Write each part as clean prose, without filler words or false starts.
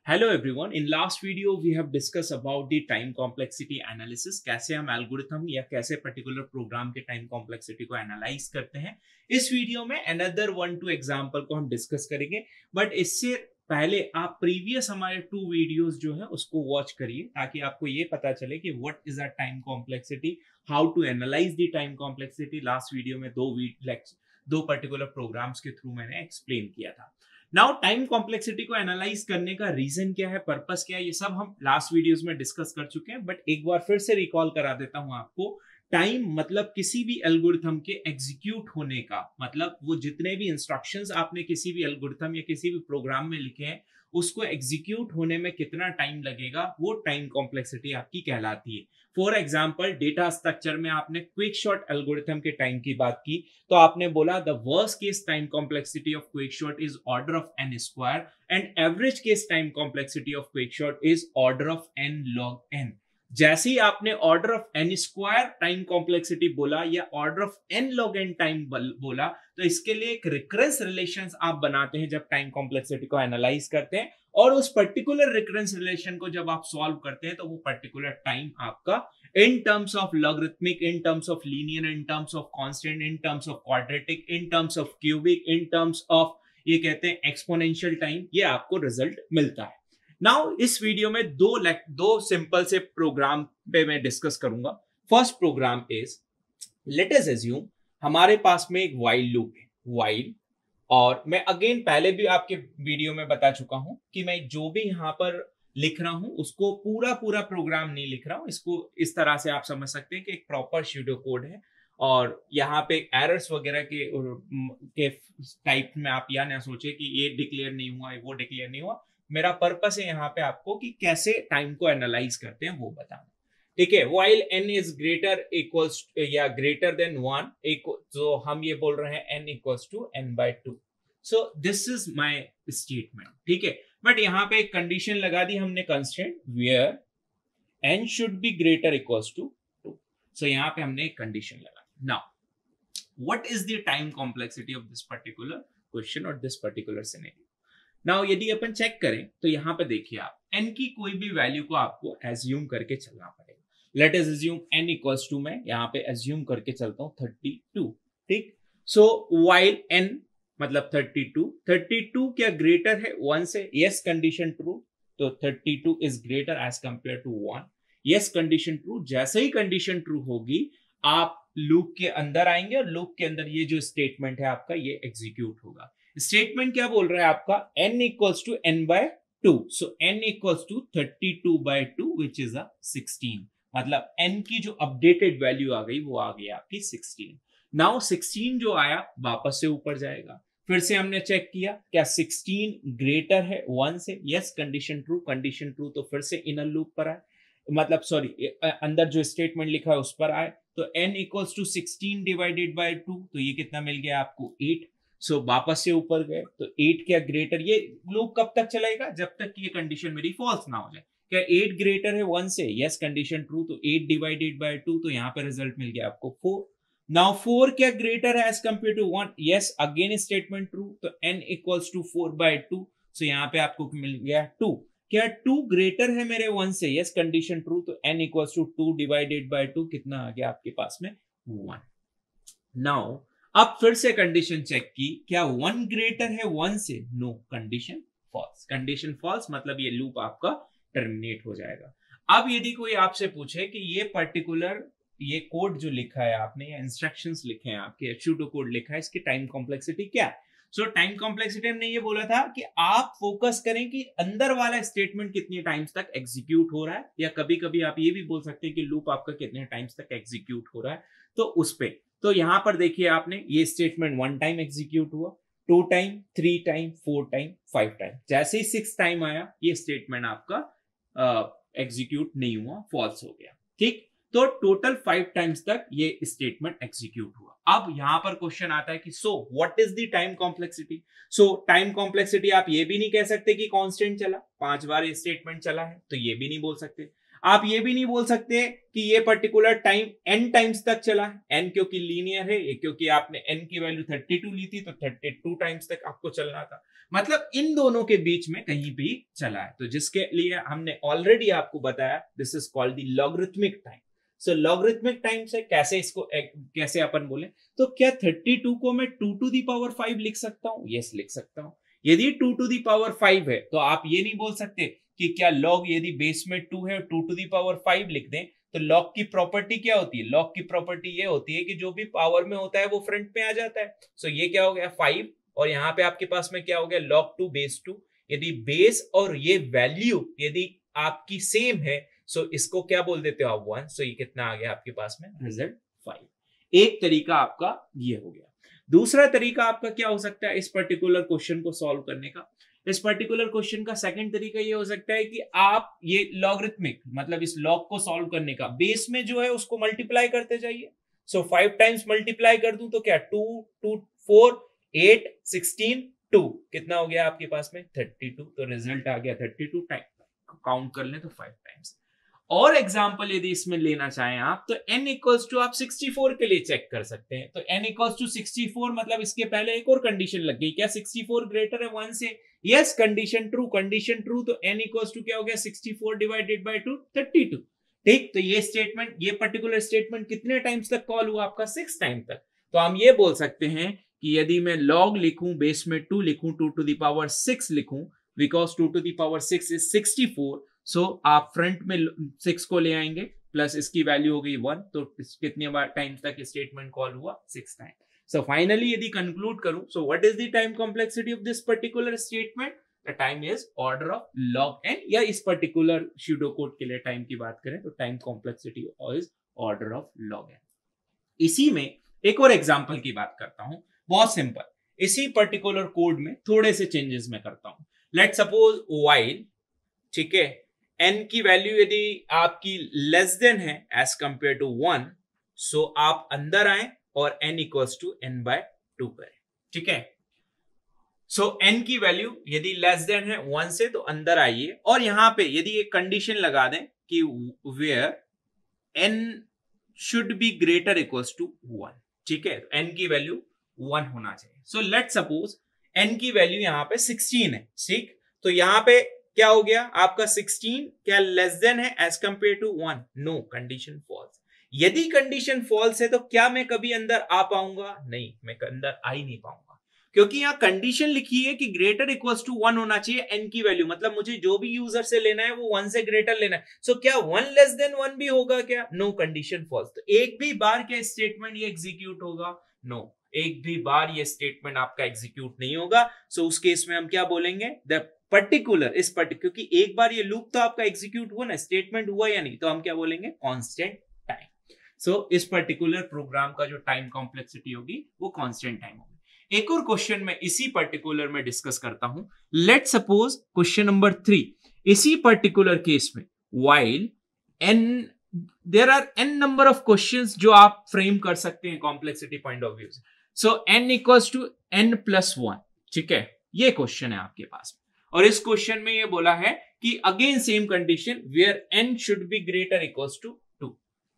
Hello everyone. In last video we have discussed about the time complexity analysis. कैसे हम algorithm या कैसे particular programme के time complexity को एनालाइज करते हैं. इस वीडियो में अनदर 1-2 एग्जांपल को हम डिस्कस करेंगे. बट इससे पहले आप प्रीवियस हमारे 2 वीडियोस जो है उसको वॉच करिए ताकि आपको ये पता चले कि what is a time complexity, how to analyse the time complexity. Last video में दो पर्टिकुलर प्रोग्राम्स के थ्रू मैंने एक्सप्लेन किया था. नाउ टाइम कॉम्प्लेक्सिटी को एनालाइज करने का रीजन क्या है, पर्पस क्या है, ये सब हम लास्ट वीडियोस में डिस्कस कर चुके हैं. बट एक बार फिर से रिकॉल करा देता हूं आपको. टाइम मतलब किसी भी एल्गोरिथम के एग्जीक्यूट होने का, मतलब वो जितने भी इंस्ट्रक्शंस आपने किसी भी एल्गोरिथम या किसी भी प्रोग्राम में लिखे हैं उसको एग्जीक्यूट होने में कितना टाइम लगेगा, वो टाइम कॉम्प्लेक्सिटी आपकी कहलाती है. फॉर एग्जाम्पल डेटा स्ट्रक्चर में आपने क्विक शॉर्ट एल्गोरिथम के टाइम की बात की तो आपने बोला the worst case time complexity of quick short is order of n square and average case time complexity of quick short is order of n log n. जैसे ही आपने order of n square time complexity बोला या order of n log n time बोला तो इसके लिए एक recurrence relations आप बनाते हैं जब टाइम कॉम्प्लेक्सिटी को एनालाइज करते हैं, और उस पर्टिकुलर रिकरेंस रिलेशन को जब आप सॉल्व करते हैं तो वो पर्टिकुलर टाइम आपका in terms of logarithmic, in terms of linear, in terms of constant, in terms of quadratic, in terms of cubic, in terms of ये कहते हैं एक्सपोनेंशियल टाइम, ये आपको रिजल्ट मिलता है. नाउ इस वीडियो में दो सिंपल से प्रोग्राम पे मैं डिस्कस करूंगा. First program is, let us assume हमारे पास में एक व्हाइल लूप है, व्हाइल. और मैं अगेन पहले भी आपके वीडियो में बता चुका हूं कि मैं जो भी यहां पर लिख रहा हूं उसको पूरा प्रोग्राम नहीं लिख रहा हूं. इसको इस तरह से आप समझ सकते हैं कि एक प्रॉपर स्यूडो कोड है और यहाँ पे एरर्स वगैरह के टाइप में आप या ना सोचे कि ये डिक्लेयर नहीं हुआ, वो डिक्लेयर नहीं हुआ. मेरा पर्पस है यहाँ पे आपको कि कैसे टाइम को एनालाइज करते हैं वो बताना. ठीक है. While n is greater equals या ग्रेटर देन 1, तो हम ये बोल रहे हैं n equals to n/2. So this is my statement. ठीक है. बट यहाँ पे एक कंडीशन लगा दी हमने, constraint where n should be greater equals to 2. So यहाँ पे हमने एक कंडीशन लगा. Now what is the time complexity of this particular question और दिस पर्टिकुलर सिनेरियो. नाउ यदि अपन चेक करें तो यहाँ पे देखिए आप n की कोई भी वैल्यू को आपको एज्यूम करके चलना पड़ेगा. Let us assume n equals to, मैं यहाँ पे एज्यूम करके चलता हूँ 32. ठीक. सो व्हाइल n मतलब 32 क्या ग्रेटर है 1 से? Yes condition true. तो 32 is greater as compare to 1. Yes condition true. जैसे ही कंडीशन ट्रू होगी आप लूप के अंदर आएंगे और लूप के अंदर ये जो स्टेटमेंट है आपका ये एग्जीक्यूट होगा. स्टेटमेंट क्या बोल रहा है आपका? n equals to n/2. So n equals to 32/2 which is a 16. मतलब n की जो अपडेटेड वैल्यू आ गई वो आ गई आपकी 16. नाउ 16 जो आया वापस से ऊपर जाएगा. फिर से हमने चेक किया क्या 16 ग्रेटर है 1 से? Yes condition true. तो फिर से इनर लूप पर आए, मतलब सॉरी अंदर जो स्टेटमेंट लिखा है उस पर आए. तो n equals to 16 divided by 2, तो ये कितना मिल गया आपको 8. सो वापस से ऊपर गए तो 8 क्या ग्रेटर, ये लूप कब तक चलेगा? जब तक ये कंडीशन मेरी फॉल्स ना हो जाए. क्या 8 ग्रेटर है 1 से? Yes condition true. तो 8 डिवाइडेड बाय 2, तो यहाँ पे रिजल्ट मिल गया आपको 4. नाउ 4 क्या ग्रेटर है as compare to 1? Yes again statement true. तो n इक्वल्स टू 4/2. सो यहाँ पे आपको मिल गया 2. क्या 2 ग्रेटर है मेरे 1 से? Yes condition true. तो n equals to 2 divided by 2 कितना आ गया आपके पास में? 1. नाउ अब फिर से कंडीशन चेक की, क्या 1 ग्रेटर है 1 से? No, condition false. Condition false मतलब ये लूप आपका टर्मिनेट हो जाएगा. अब यदि कोई आपसे पूछे कि ये पर्टिकुलर ये कोड जो लिखा है आपने या इंस्ट्रक्शंस लिखे हैं आपके, स्यूडो कोड लिखा है, इसकी टाइम कॉम्प्लेक्सिटी क्या है? सो टाइम कॉम्प्लेक्सिटी हमने ये बोला था कि आप फोकस करें कि अंदर वाला स्टेटमेंट कितने टाइम्स तक एग्जीक्यूट हो रहा है, या कभी कभी आप ये भी बोल सकते हैं कि लूप आपका कितने टाइम्स तक एग्जीक्यूट हो रहा है. तो उस पे तो यहां पर देखिए आपने ये स्टेटमेंट 1 टाइम एग्जीक्यूट हुआ, 2 टाइम, 3 टाइम, 4 टाइम, 5 टाइम. जैसे ही 6 टाइम आया ये स्टेटमेंट आपका एग्जीक्यूट नहीं हुआ, फॉल्स हो गया. ठीक. तो टोटल 5 टाइम्स तक ये स्टेटमेंट एग्जीक्यूट हुआ. अब यहां पर क्वेश्चन आता है कि so what is the time complexity. So time complexity आप ये भी नहीं कह सकते कि कांस्टेंट चला, 5 बार ये स्टेटमेंट चला है, तो ये भी नहीं बोल सकते. आप ये भी नहीं बोल सकते कि ये पर्टिकुलर टाइम n टाइम्स तक चला है, n क्योंकि लीनियर है, ये क्योंकि आपने n की वैल्यू 32 ली थी तो 32 टाइम्स तक आपको चलना था, मतलब इन दोनों के बीच में कहीं भी चला है। तो जिसके लिए हमने ऑलरेडी आपको बताया this is called the logarithmic time. So logarithmic time से कैसे इसको कैसे अपन बोले, तो क्या 32 को मैं 2 टू द पावर 5 लिख सकता हूं? यस, लिख सकता हूं। यदि 2 टू द पावर 5 है तो आप ये नहीं बोल सकते कि क्या लॉग यदि बेस में 2 है 2 टू द पावर 5 लिख दें, तो लॉग की प्रॉपर्टी क्या होती है? लॉग की प्रॉपर्टी ये होती है कि जो भी पावर में होता है वो फ्रंट में आ जाता है। सो ये क्या हो गया 5, और यहाँ पे आपके पास में क्या हो गया log 2 बेस 2। यदि बेस और ये वैल्यू यदि आपकी सेम है सो इसको क्या बोल देते हो आप 1। सो ये कितना आ गया आपके पास में रिजल्ट 5। एक तरीका आपका ये हो गया। दूसरा तरीका आपका क्या हो सकता है इस पर्टिकुलर क्वेश्चन को सॉल्व करने का? इस पर्टिकुलर क्वेश्चन का सेकंड तरीका ये हो सकता है कि आप ये लॉगरिथमिक मतलब इस लॉग को सॉल्व करने का बेस में जो है उसको मल्टीप्लाई करते जाइए। सो 5 टाइम्स मल्टीप्लाई कर दूं तो क्या 2 2 4 8 16 2 कितना हो गया आपके पास में 32। तो रिजल्ट आ गया 32 टाइम, काउंट कर लें तो 5 टाइम्स। और एग्जाम्पल यदि इसमें लेना चाहें आप तो n इक्वल्स टू आप 64 के लिए चेक कर सकते हैं। तो n इक्वल्स टू 64 मतलब इसके पहले एक और कंडीशन लग गई, क्या 64 ग्रेटर है 1 से? Yes, condition true, condition true. तो n इक्वल्स टू क्या हो गया 64 डिवाइडेड बाय 2 32। ठीक, तो ये स्टेटमेंट, ये पर्टिकुलर स्टेटमेंट कितने टाइम्स तक कॉल हुआ आपका? 6 टाइम तक। तो हम ये बोल सकते हैं कि यदि मैं log लिखूं बेस में 2 लिखूं 2 टू द पावर 6 लिखूं because 2 to the power 6 is 64। So आप फ्रंट में 6 को ले आएंगे प्लस इसकी वैल्यू हो गई 1, तो कितने बार टाइम्स तक स्टेटमेंट कॉल हुआ? 6 टाइम। सो फाइनली यदि कंक्लूड करूं, so what is the time complexity of this particular statement? The time is order of log n, या इस पर्टिकुलर सूडो कोड के लिए टाइम की बात करें तो time complexity is order of log n। इसी में एक और एग्जांपल की बात करता हूं, बहुत सिंपल। इसी पर्टिकुलर कोड में थोड़े से चेंजेस मैं करता हूं। लेट सपोज while, ठीक है, n की वैल्यू यदि आपकी लेस देन है एज कंपेयर टू 1, सो आप अंदर आए और n इक्वल्स टू n/2 करें। ठीक है, सो n की वैल्यू यदि लेस देन है 1 से तो अंदर आइए और यहां पे यदि एक कंडीशन लगा दें कि where n should be greater equals to 1। ठीक है, n की वैल्यू 1 होना चाहिए। सो लेट सपोज n की वैल्यू यहां पे 16 है। ठीक, तो यहां पे क्या हो गया आपका 16 क्या लेस देन है as compare to 1? No, condition false. यदि कंडीशन फॉल्स है तो क्या मैं कभी अंदर आ पाऊंगा? नहीं, मैं अंदर आ ही नहीं पाऊंगा, क्योंकि यहाँ कंडीशन लिखी है कि ग्रेटर इक्वल्स टू 1 होना चाहिए n की वैल्यू, मतलब मुझे जो भी यूजर से लेना है वो 1 से ग्रेटर लेना है। सो क्या 1 लेस देन 1 भी होगा क्या? No, condition false. तो एक भी बार क्या स्टेटमेंट ये एग्जीक्यूट होगा? नो, एक भी बार ये स्टेटमेंट आपका एग्जीक्यूट नहीं होगा। सो उस केस में हम क्या बोलेंगे? द पर्टिकुलर, क्योंकि एक बार ये लूप तो आपका एग्जीक्यूट हुआ ना, स्टेटमेंट हुआ या नहीं, तो हम क्या बोलेंगे? Constant time. सो इस पर्टिकुलर प्रोग्राम का जो टाइम कॉम्प्लेक्सिटी होगी वो कांस्टेंट टाइम होगी। एक और क्वेश्चन में इसी पर्टिकुलर में डिस्कस करता हूं। लेट सपोज क्वेश्चन नंबर 3, इसी पर्टिकुलर केस में while n there are n number of questions जो आप फ्रेम कर सकते हैं कॉम्प्लेक्सिटी पॉइंट ऑफ व्यू से। सो n इक्वल्स टू n+1। ठीक है, ये क्वेश्चन है आपके पास और इस क्वेश्चन में ये बोला है कि again same condition where n should be greater equals to 2।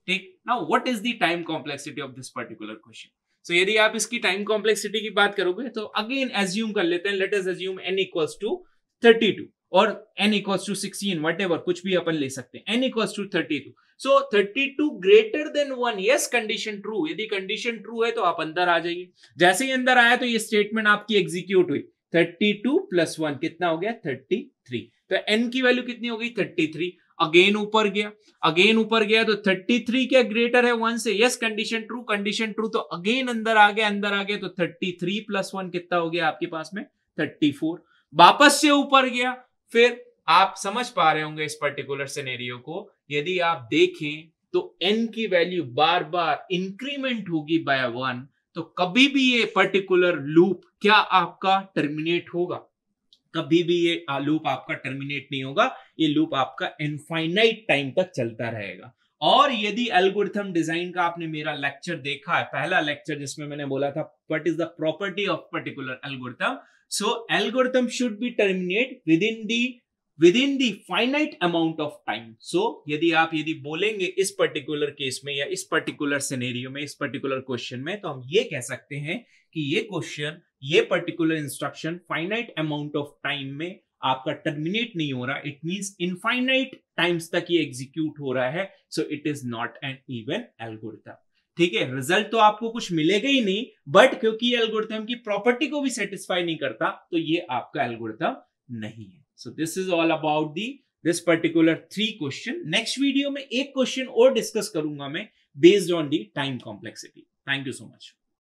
ठीक, now what is the time complexity of this particular question? So यदि आप इसकी टाइम कॉम्प्लेक्सिटी की बात करोगे तो अगेन एज्यूम कर लेते हैं, let us assume n equals to 32 और n इक्वल्स टू 16, व्हाटएवर, कुछ भी अपन ले सकते हैं। n equals to 32, so 32 greater than 1, yes, condition true. यदि कंडीशन ट्रू है तो आप अंदर आ जाइए। जैसे ही अंदर आया तो ये स्टेटमेंट आपकी एग्जीक्यूट हुई। 32 + 1 कितना हो गया? 33। तो n की वैल्यू कितनी हो गई? 33। अगेन ऊपर गया तो 33 क्या ग्रेटर है 1 से? Yes, condition true, condition true. तो अगेन अंदर आ गया तो 33 + 1 कितना हो गया आपके पास में? 34। वापस से ऊपर गया, फिर आप समझ पा रहे होंगे इस पर्टिकुलर सिनेरियो को। यदि आप देखें तो n की वैल्यू बार बार इंक्रीमेंट होगी बाय 1, तो कभी भी ये पर्टिकुलर लूप क्या आपका टर्मिनेट होगा? कभी भी ये लूप आपका टर्मिनेट नहीं होगा। ये लूप आपका इनफाइनाइट टाइम तक चलता रहेगा। और यदि एल्गोरिथम डिजाइन का आपने मेरा लेक्चर देखा है, पहला लेक्चर जिसमें मैंने बोला था what is the property of particular algorithm, so algorithm should be terminate with in the within the finite amount of time. So यदि बोलेंगे इस पर्टिकुलर केस में या इस पर्टिकुलर सिनेरियो में, इस पर्टिकुलर क्वेश्चन में, तो हम ये कह सकते हैं कि ये क्वेश्चन, ये particular instruction finite amount of time में आपका टर्मिनेट नहीं हो रहा. इट मींस इनफाइनाइट टाइम्स तक ये एग्जीक्यूट हो रहा है. So it is not an even algorithm. ठीक है, रिजल्ट तो आपको कुछ मिलेगा ही नहीं, बट क्योंकि ये एल्गोरिथम की प्रॉपर्टी को भी सेटिस्फाई नहीं करता, तो ये आपका एल्गोरिथम नहीं है. So this is all about this particular 3 question. Next video में एक क्वेश्चन और डिस्कस करूंगा मैं based on the time complexity. Thank you so much.